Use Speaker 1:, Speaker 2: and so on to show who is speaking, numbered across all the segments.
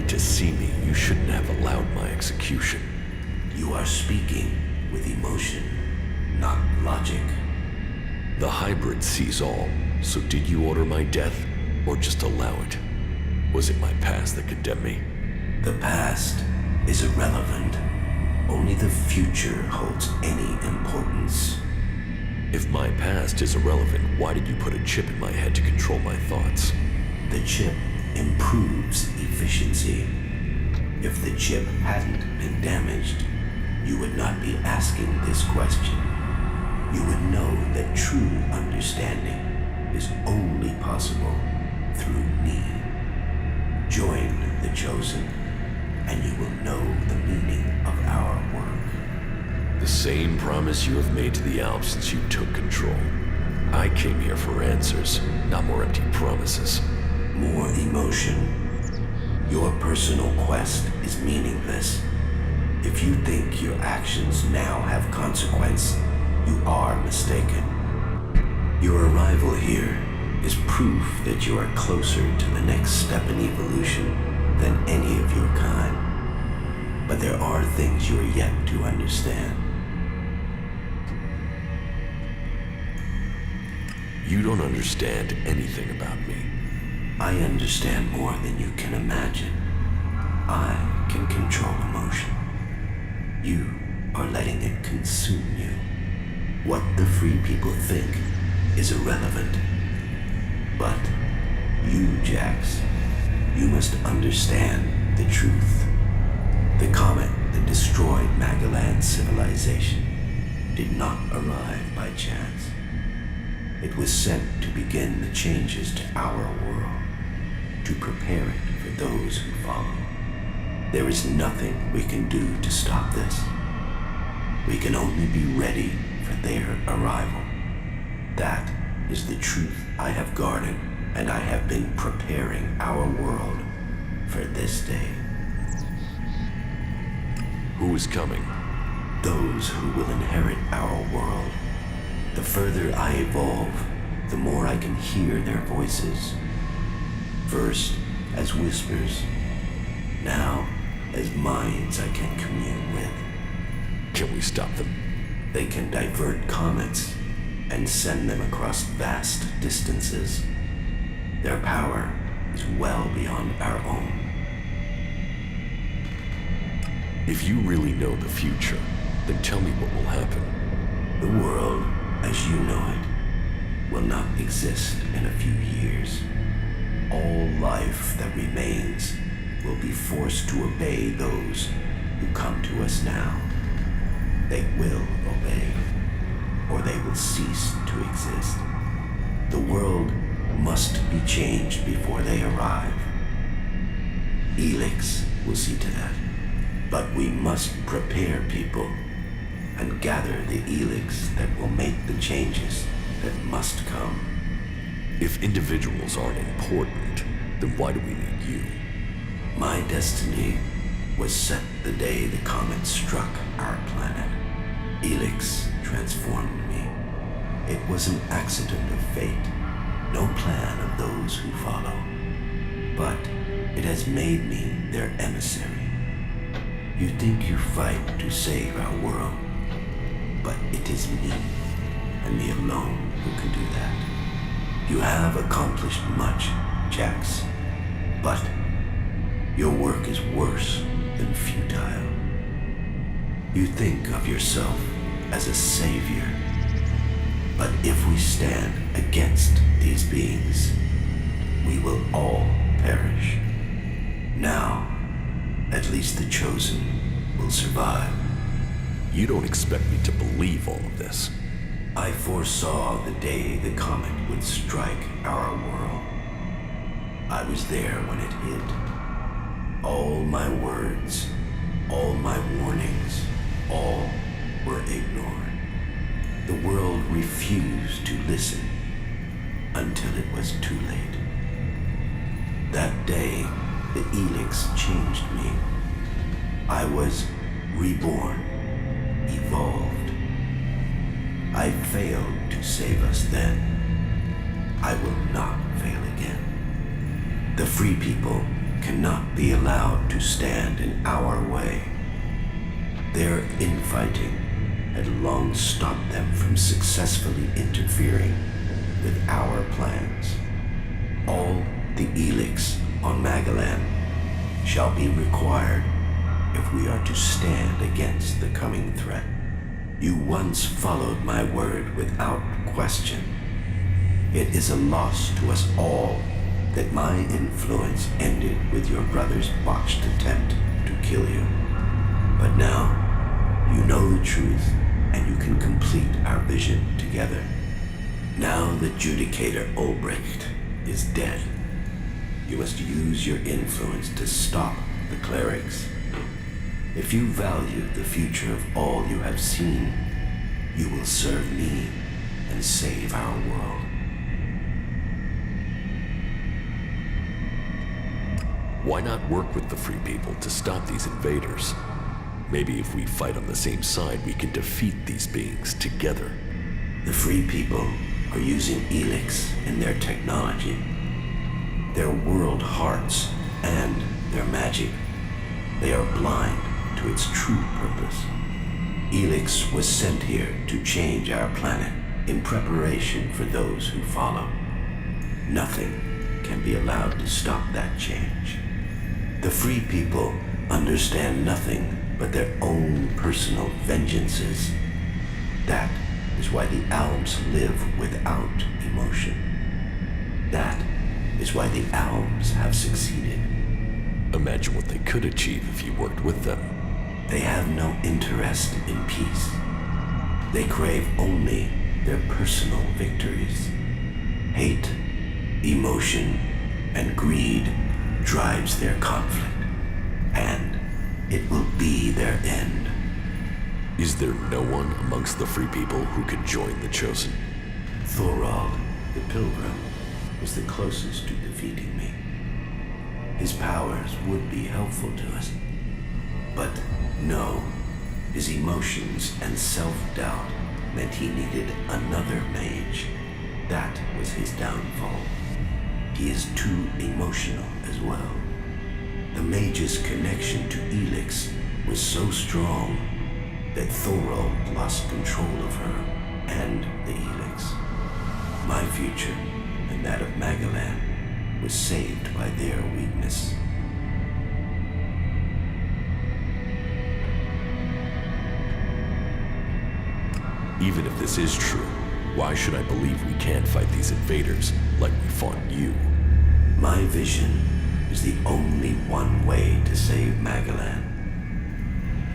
Speaker 1: wanted to see me, you shouldn't have allowed my execution.
Speaker 2: You are speaking with emotion, not logic.
Speaker 1: The hybrid sees all, so did you order my death, or just allow it? Was it my past that condemned me?
Speaker 2: The past is irrelevant. Only the future holds any importance.
Speaker 1: If my past is irrelevant, why did you put a chip in my head to control my thoughts?
Speaker 2: The chip improves efficiency. If the chip hadn't been damaged, you would not be asking this question. You would know that true understanding is only possible through me. Join the chosen, and you will know the meaning of our work.
Speaker 1: The same promise you have made to the Alps since you took control. I came here for answers, not more empty promises.
Speaker 2: More emotion. Your personal quest is meaningless. If you think your actions now have consequence, you are mistaken. Your arrival here is proof that you are closer to the next step in evolution than any of your kind. But there are things you are yet to understand.
Speaker 1: You don't understand anything about me.
Speaker 2: I understand more than you can imagine. I can control emotion. You are letting it consume you. What the free people think is irrelevant. But you, Jax, you must understand the truth. The comet that destroyed Magalan's civilization did not arrive by chance. It was sent to begin the changes to our world, to prepare it for those who follow. There is nothing we can do to stop this. We can only be ready for their arrival. That is the truth I have guarded, and I have been preparing our world for this day.
Speaker 1: Who is coming?
Speaker 2: Those who will inherit our world. The further I evolve, the more I can hear their voices. First as whispers, now as minds I can commune with.
Speaker 1: Can we stop them?
Speaker 2: They can divert comets and send them across vast distances. Their power is well beyond our own.
Speaker 1: If you really know the future, then tell me what will happen.
Speaker 2: The world, as you know it, will not exist in a few years. All life that remains will be forced to obey those who come to us now. They will obey, or they will cease to exist. The world must be changed before they arrive. ELEX will see to that. But we must prepare people and gather the ELEX that will make the changes that must come.
Speaker 1: If individuals aren't important, then why do we need you?
Speaker 2: My destiny was set the day the comet struck our planet. ELEX transformed me. It was an accident of fate, no plan of those who follow. But it has made me their emissary. You think you fight to save our world, but it is me, and me alone, who can do that. You have accomplished much, Jax, but your work is worse than futile. You think of yourself as a savior, but if we stand against these beings, we will all perish. Now, at least the chosen will survive.
Speaker 1: You don't expect me to believe all of this.
Speaker 2: I foresaw the day the comet would strike our world. I was there when it hit. All my words, all my warnings, all were ignored. The world refused to listen until it was too late. That day, the ELEX changed me. I was reborn, evolved. I failed to save us then. I will not fail again. The free people cannot be allowed to stand in our way. Their infighting had long stopped them from successfully interfering with our plans. All the ELEX on Magellan shall be required if we are to stand against the coming threat. You once followed my word without question. It is a loss to us all that my influence ended with your brother's botched attempt to kill you. But now, you know the truth, and you can complete our vision together. Now the Judicator Ulbricht is dead. You must use your influence to stop the clerics. If you value the future of all you have seen, you will serve me and save our world.
Speaker 1: Why not work with the Free People to stop these invaders? Maybe if we fight on the same side, we can defeat these beings together.
Speaker 2: The Free People are using ELEX in their technology, their world hearts, and their magic. They are blind to its true purpose. ELEX was sent here to change our planet in preparation for those who follow. Nothing can be allowed to stop that change. The Free People understand nothing but their own personal vengeances. That is why the Alps live without emotion. That is why the Alps have succeeded.
Speaker 1: Imagine what they could achieve if you worked with them.
Speaker 2: They have no interest in peace. They crave only their personal victories. Hate, emotion, and greed drives their conflict, and it will be their end.
Speaker 1: Is there no one amongst the Free People who could join the Chosen?
Speaker 2: Thorald, the Pilgrim, was the closest to defeating me. His powers would be helpful to us. But no, his emotions and self-doubt meant he needed another mage. That was his downfall. He is too emotional as well. The mage's connection to ELEX was so strong that Thorald lost control of her and the ELEX. My future and that of Magellan was saved by their weakness.
Speaker 1: Even if this is true, why should I believe we can't fight these invaders like we fought you?
Speaker 2: My vision is the only one way to save Magellan.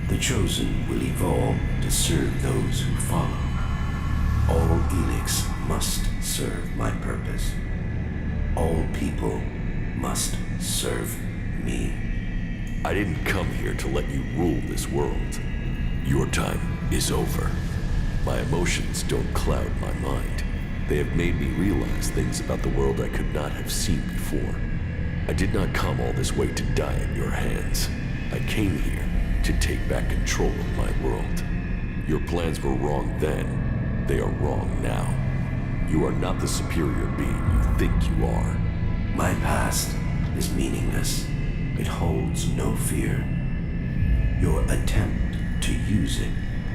Speaker 2: The Chosen will evolve to serve those who follow. All ELEX must serve my purpose. All people must serve me.
Speaker 1: I didn't come here to let you rule this world. Your time is over. My emotions don't cloud my mind. They have made me realize things about the world I could not have seen before. I did not come all this way to die in your hands. I came here to take back control of my world. Your plans were wrong then. They are wrong now. You are not the superior being you think you are.
Speaker 2: My past is meaningless. It holds no fear. Your attempt to use it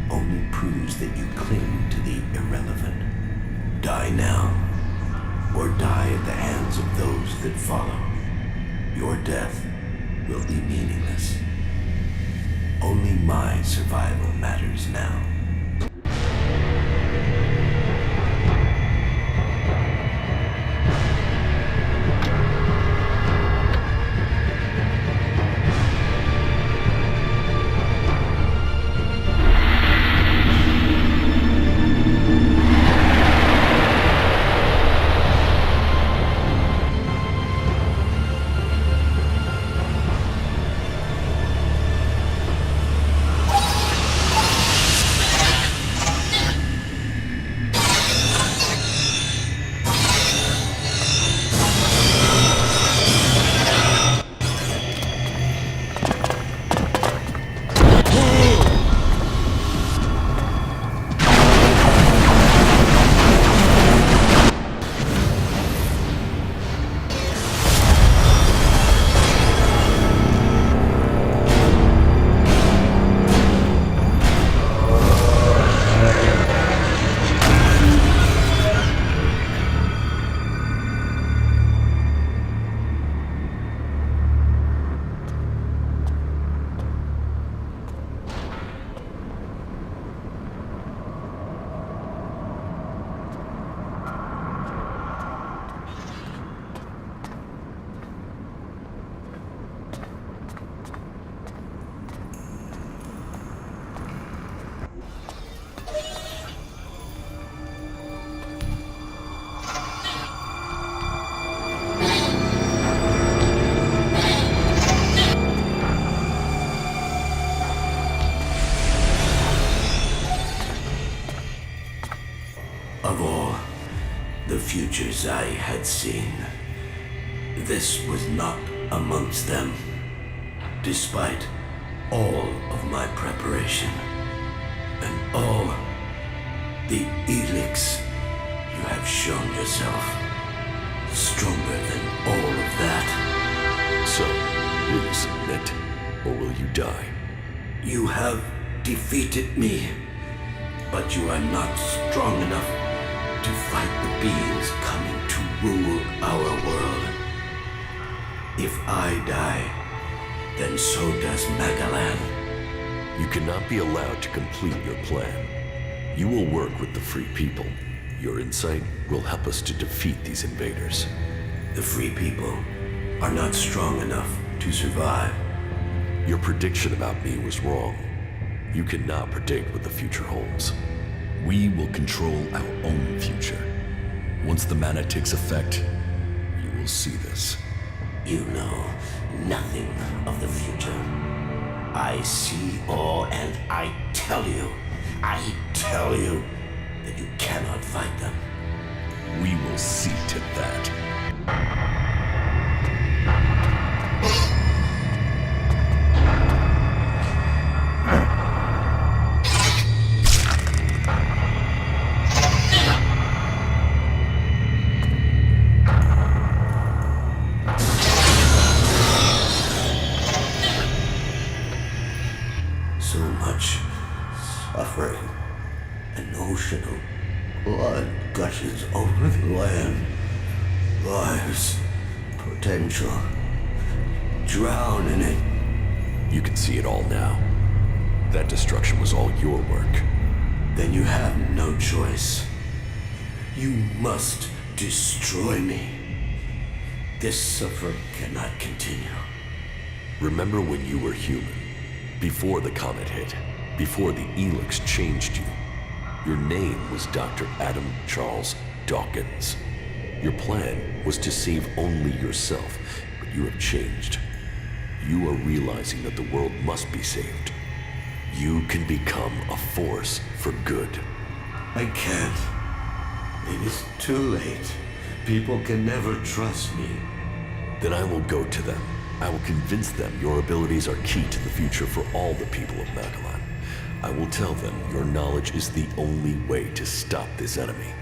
Speaker 2: only proves that you cling to the irrelevant. Die now, or die at the hands of those that follow. Your death will be meaningless. Only my survival matters now. Of all the futures I had seen, this was not amongst them, despite all of my preparation and all the ELEX you have shown yourself. Stronger than all of that.
Speaker 1: So, will you submit, or will you die?
Speaker 2: You have defeated me, but you are not strong enough to fight the beings coming to rule our world. If I die, then so does Magalan.
Speaker 1: You cannot be allowed to complete your plan. You will work with the free people. Your insight will help us to defeat these invaders.
Speaker 2: The free people are not strong enough to survive.
Speaker 1: Your prediction about me was wrong. You cannot predict what the future holds.
Speaker 3: We will control our own future. Once the mana takes effect, you will see this.
Speaker 2: You know nothing of the future. I see all, and I tell you that you cannot fight them.
Speaker 3: We will see to that.
Speaker 2: So much suffering. An ocean of blood gushes over the land. Lives, potential, drown in it.
Speaker 1: You can see it all now. That destruction was all your work.
Speaker 2: Then you have no choice. You must destroy me. This suffering cannot continue.
Speaker 1: Remember when you were human? Before the comet hit, before the ELEX changed you. Your name was Dr. Adam Charles Dawkins. Your plan was to save only yourself, but you have changed. You are realizing that the world must be saved. You can become a force for good.
Speaker 2: I can't. It is too late. People can never trust me.
Speaker 1: Then I will go to them. I will convince them your abilities are key to the future for all the people of Magalan. I will tell them your knowledge is the only way to stop this enemy.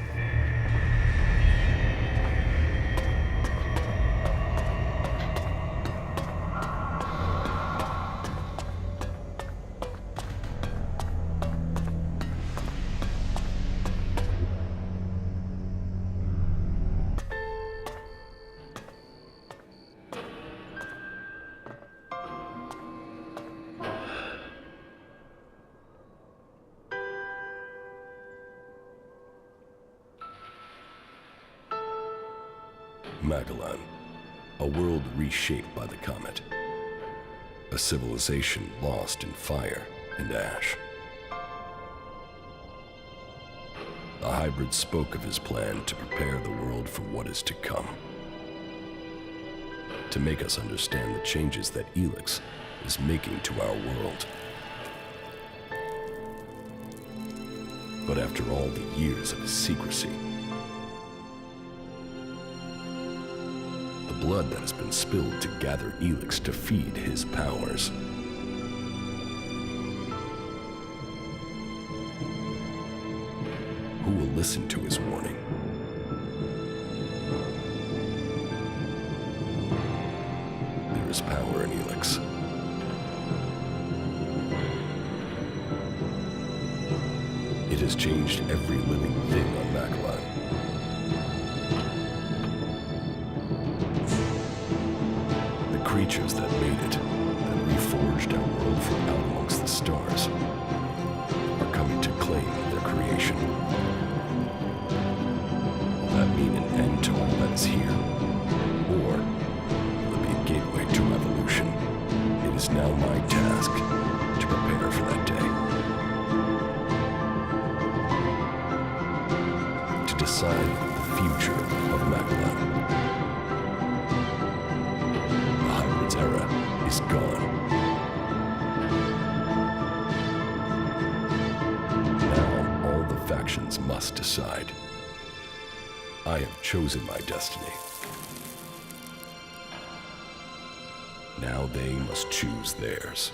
Speaker 1: Magalan, a world reshaped by the comet. A civilization lost in fire and ash. The hybrid spoke of his plan to prepare the world for what is to come. To make us understand the changes that ELEX is making to our world. But after all the years of his secrecy, the blood that has been spilled to gather ELEX to feed his powers. Who will listen to his warning? There is power in ELEX. It has changed every living thing on Magalan. The creatures that made it, that reforged our world from out amongst the stars, are coming to claim their creation. Will that mean an end to all that is here? Or will it be a gateway to revolution? It is now my task to prepare for that day. To decide the future of Magalan. The Hybrid's era is gone. Now all the factions must decide.
Speaker 3: I have chosen my destiny. Now they must choose theirs.